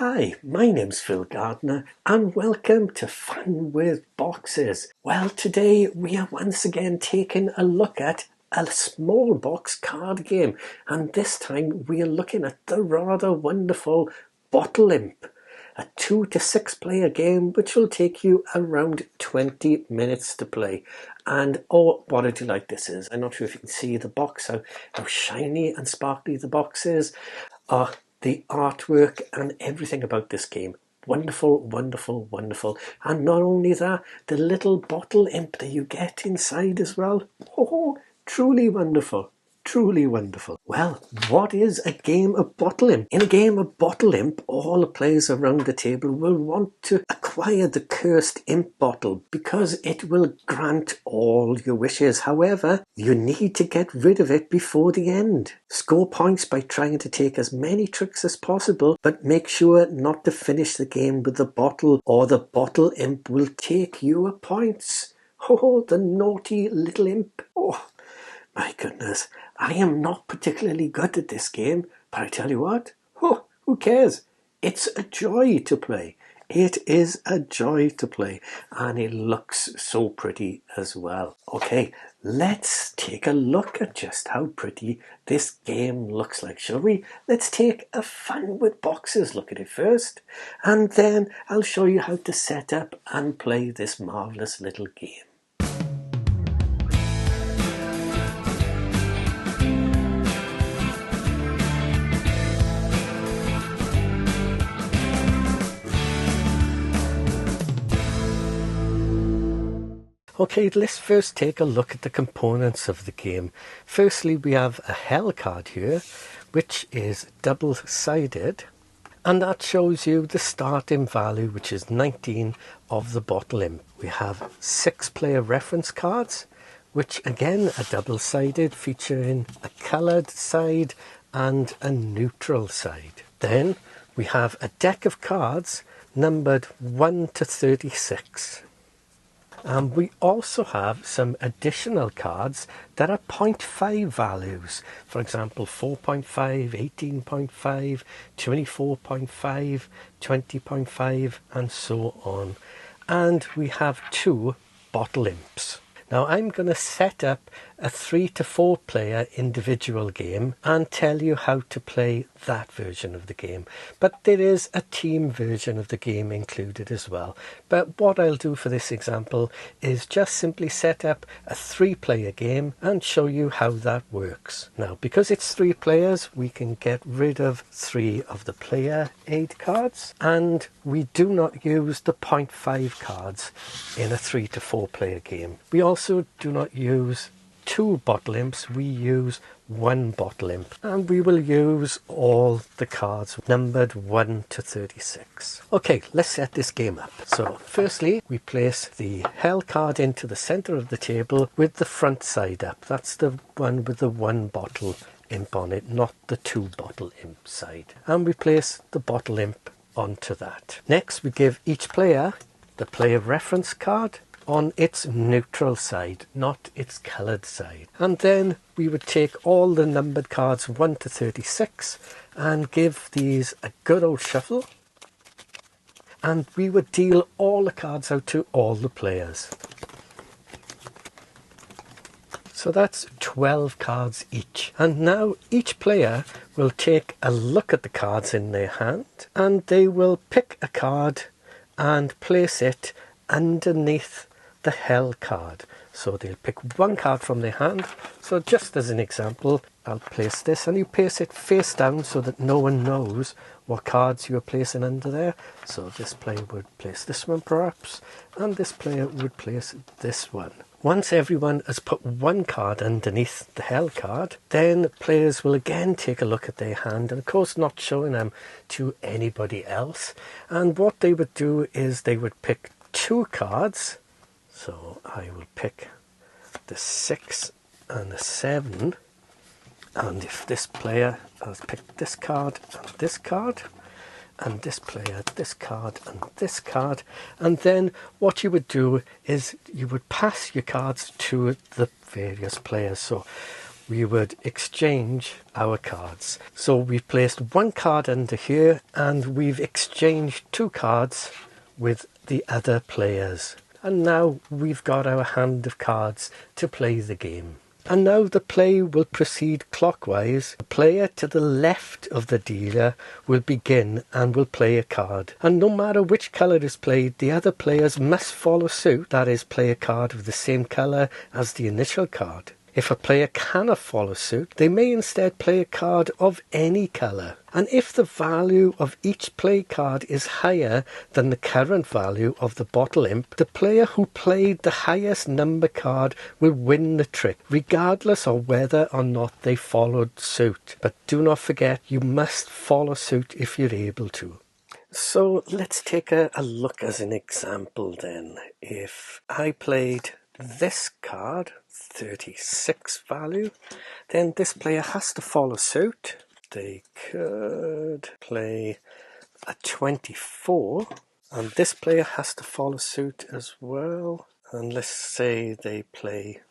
Hi, my name's Phil Gardner and welcome to Fun with Boxes. Well, today we are once again taking a look at a small box card game, and this time we are looking at the rather wonderful Bottle Imp, a 2 to 6 player game which will take you around 20 minutes to play. And oh, what a delight this is. I'm not sure if you can see the box, how shiny and sparkly the box is. The artwork and everything about this game. Wonderful, wonderful, wonderful. And not only that, the little bottle imp that you get inside as well. Oh, truly wonderful. Truly wonderful. Well, what is a game of Bottle Imp? In a game of Bottle Imp, all the players around the table will want to acquire the cursed imp bottle because it will grant all your wishes. However, you need to get rid of it before the end. Score points by trying to take as many tricks as possible, but make sure not to finish the game with the bottle or the Bottle Imp will take your points. Oh, the naughty little imp. Oh, my goodness, I am not particularly good at this game, but I tell you what, oh, who cares? It's a joy to play. It is a joy to play, and it looks so pretty as well. Okay, let's take a look at just how pretty this game looks like, shall we? Let's take a Fun with Boxes look at it first, and then I'll show you how to set up and play this marvellous little game. Okay, let's first take a look at the components of the game. Firstly, we have a hell card here, which is double-sided, and that shows you the starting value, which is 19 of the Bottle Imp. We have 6 player reference cards, which again are double-sided, featuring a coloured side and a neutral side. Then we have a deck of cards numbered 1 to 36. And we also have some additional cards that are 0.5 values. For example, 4.5, 18.5, 24.5, 20.5, and so on. And we have 2 Bottle Imps. Now I'm going to set up a 3 to 4 player individual game and tell you how to play that version of the game. But there is a team version of the game included as well. But what I'll do for this example is just simply set up a 3 player game and show you how that works. Now, because it's 3 players, we can get rid of 3 of the player aid cards, and we do not use the 0.5 cards in a 3 to 4 player game. We also do not use 2 Bottle Imps, we use 1 Bottle Imp, and we will use all the cards numbered 1 to 36. Okay, let's set this game up. So firstly, we place the hell card into the center of the table with the front side up. That's the one with the 1 Bottle Imp on it, not the 2 Bottle Imp side. And we place the Bottle Imp onto that. Next, we give each player the player reference card on its neutral side, not its coloured side. And then we would take all the numbered cards 1 to 36 and give these a good old shuffle, and we would deal all the cards out to all the players. So that's 12 cards each. And now each player will take a look at the cards in their hand, and they will pick a card and place it underneath the hell card. So they'll pick 1 card from their hand. So just as an example, I'll place this, and you place it face down so that no one knows what cards you are placing under there. So this player would place this one perhaps, and this player would place this one. Once everyone has put 1 card underneath the hell card, then players will again take a look at their hand, and of course not showing them to anybody else. And what they would do is they would pick 2 cards. So I will pick the 6 and the 7, and if this player has picked this card and this card, and this player this card and this card, and then what you would do is you would pass your cards to the various players. So we would exchange our cards. So we've placed one card under here and we've exchanged 2 cards with the other players. And now we've got our hand of cards to play the game. And now the play will proceed clockwise. The player to the left of the dealer will begin and will play a card. And no matter which colour is played, the other players must follow suit, that is, play a card of the same colour as the initial card. If a player cannot follow suit, they may instead play a card of any colour. And if the value of each play card is higher than the current value of the Bottle Imp, the player who played the highest number card will win the trick, regardless of whether or not they followed suit. But do not forget, you must follow suit if you're able to. So let's take a look as an example then. If I played this card, 36 value, then this player has to follow suit. They could play a 24 and this player has to follow suit as well, and let's say they play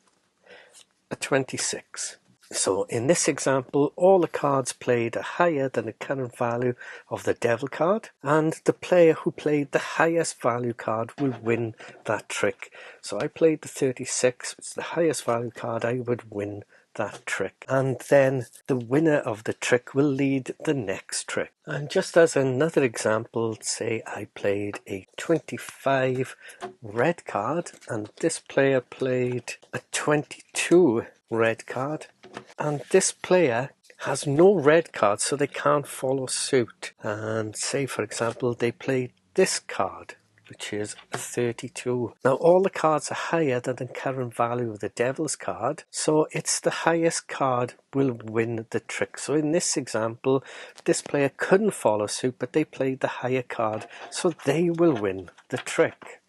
a 26. So in this example, all the cards played are higher than the current value of the devil card, and the player who played the highest value card will win that trick. So I played the 36, it's the highest value card, I would win that trick. And then the winner of the trick will lead the next trick. And just as another example, say I played a 25 red card, and this player played a 22 red card. And this player has no red cards, so they can't follow suit. And say, for example, they played this card, which is a 32. Now, all the cards are higher than the current value of the devil's card, so it's the highest card will win the trick. So in this example, this player couldn't follow suit, but they played the higher card, so they will win the trick.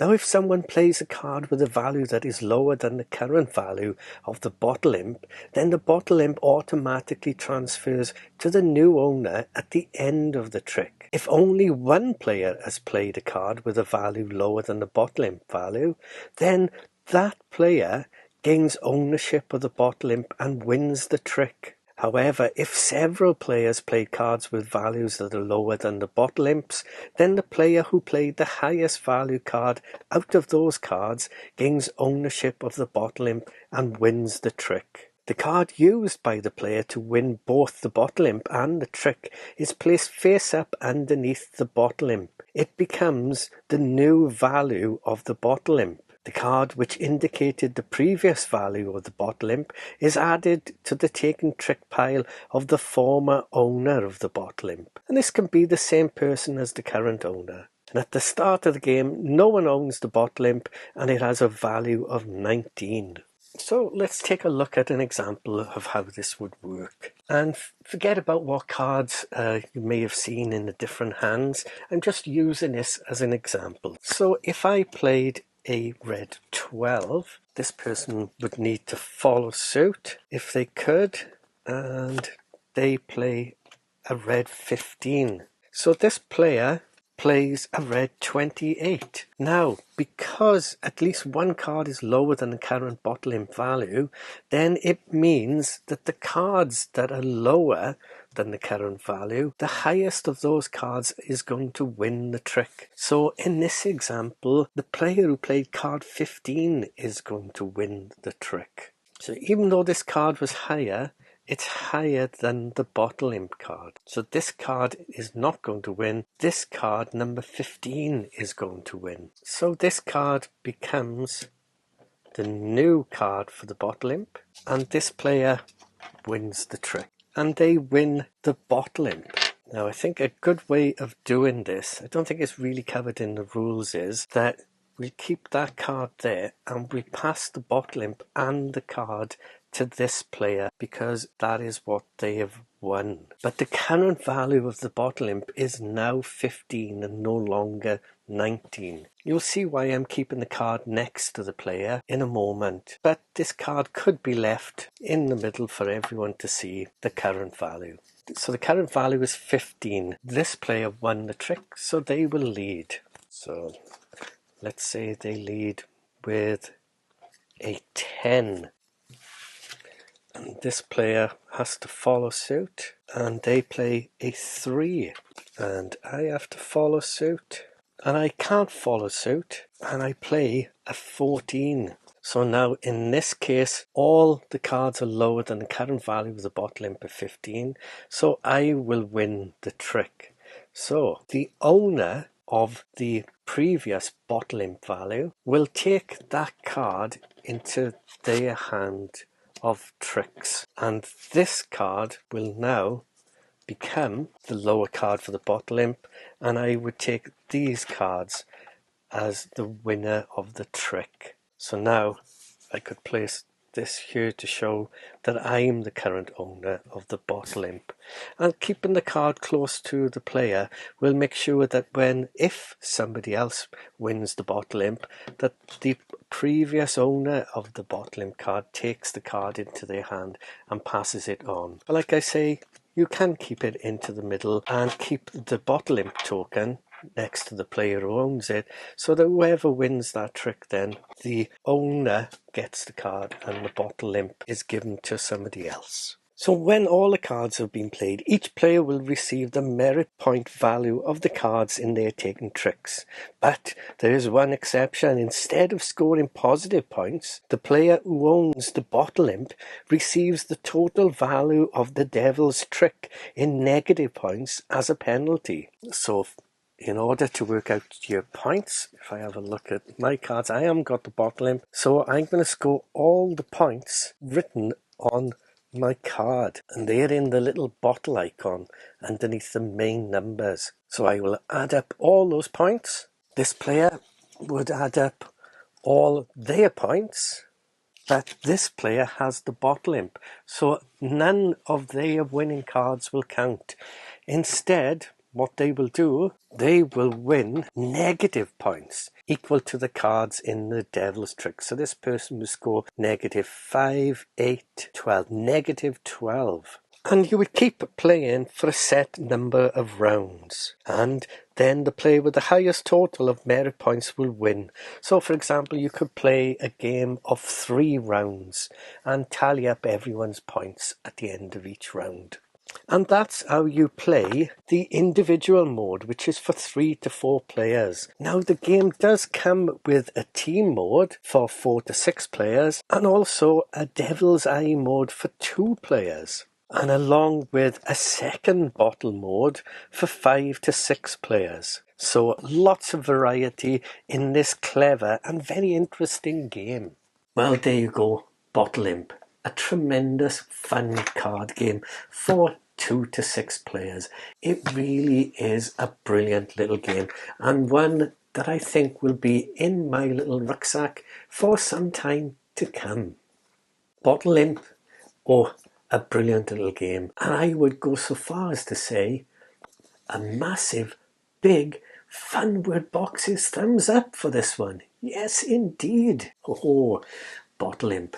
Now, if someone plays a card with a value that is lower than the current value of the Bottle Imp, then the Bottle Imp automatically transfers to the new owner at the end of the trick. If only one player has played a card with a value lower than the Bottle Imp value, then that player gains ownership of the Bottle Imp and wins the trick. However, if several players played cards with values that are lower than the Bottle Imps, then the player who played the highest value card out of those cards gains ownership of the Bottle Imp and wins the trick. The card used by the player to win both the Bottle Imp and the trick is placed face up underneath the Bottle Imp. It becomes the new value of the Bottle Imp. The card which indicated the previous value of the Bottle Imp is added to the taken trick pile of the former owner of the Bottle Imp. And this can be the same person as the current owner. And at the start of the game, no one owns the Bottle Imp and it has a value of 19. So let's take a look at an example of how this would work. And forget about what cards you may have seen in the different hands. I'm just using this as an example. So if I played a red 12, this person would need to follow suit if they could, and they play a red 15. So this player plays a red 28. Now, because at least one card is lower than the current Bottle Imp value, then it means that the cards that are lower than the current value, the highest of those cards is going to win the trick. So in this example, the player who played card 15 is going to win the trick. So even though this card was higher, it's higher than the Bottle Imp card. So this card is not going to win. This card, number 15, is going to win. So this card becomes the new card for the Bottle Imp, and this player wins the trick. And they win the Bottle Imp. Now, I think a good way of doing this, I don't think it's really covered in the rules, is that we keep that card there and we pass the Bottle Imp and the card to this player because that is what they have won. But the current value of the Bottle Imp is now 15 and no longer 19. You'll see why I'm keeping the card next to the player in a moment, but this card could be left in the middle for everyone to see the current value. So the current value is 15. This player won the trick, so they will lead. So let's say they lead with a 10. And this player has to follow suit, and they play a 3, and I have to follow suit, and I can't follow suit, and I play a 14. So now in this case, all the cards are lower than the current value of the Bottle Imp of 15, so I will win the trick. So the owner of the previous Bottle Imp value will take that card into their hand of tricks, and this card will now become the lower card for the Bottle Imp, and I would take these cards as the winner of the trick. So now I could place this here to show that I'm the current owner of the Bottle Imp, and keeping the card close to the player will make sure that if somebody else wins the Bottle Imp, that the previous owner of the Bottle Imp card takes the card into their hand and passes it on. But like I say, you can keep it into the middle and keep the Bottle Imp token next to the player who owns it, so that whoever wins that trick, then the owner gets the card and the Bottle Imp is given to somebody else. So when all the cards have been played, each player will receive the merit point value of the cards in their taken tricks. But there is one exception. Instead of scoring positive points, the player who owns the Bottle Imp receives the total value of the devil's trick in negative points as a penalty. So in order to work out your points, if I have a look at my cards, I haven't got the Bottle Imp, so I'm going to score all the points written on my card, and they're in the little bottle icon underneath the main numbers. So I will add up all those points. This player would add up all their points, but this player has the Bottle Imp, so none of their winning cards will count. Instead, what they will do, they will win negative points equal to the cards in the devil's trick. So this person will score -5, 8, 12, -12. And you would keep playing for a set number of rounds, and then the player with the highest total of merit points will win. So for example, you could play a game of 3 rounds and tally up everyone's points at the end of each round. And that's how you play the individual mode, which is for 3 to 4 players. Now the game does come with a team mode for 4 to 6 players, and also a Devil's Eye mode for 2 players, and along with a second bottle mode for 5 to 6 players. So lots of variety in this clever and very interesting game. Well, there you go, Bottle Imp. A tremendous fun card game for 2 to 6 players. It really is a brilliant little game, and one that I think will be in my little rucksack for some time to come. Bottle Imp, a brilliant little game, and I would go so far as to say a massive, big, Fun Word Boxes thumbs up for this one. Yes, indeed. Bottle Imp.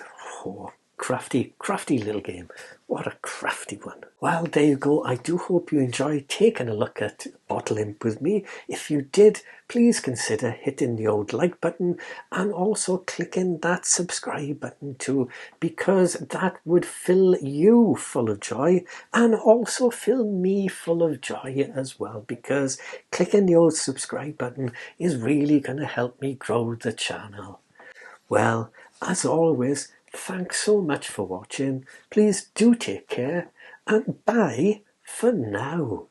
Crafty little game. What a crafty one. Well, there you go. I do hope you enjoyed taking a look at Bottle Imp with me. If you did, please consider hitting the old like button and also clicking that subscribe button too, because that would fill you full of joy and also fill me full of joy as well, because clicking the old subscribe button is really going to help me grow the channel. Well, as always, thanks so much for watching. Please do take care, and bye for now.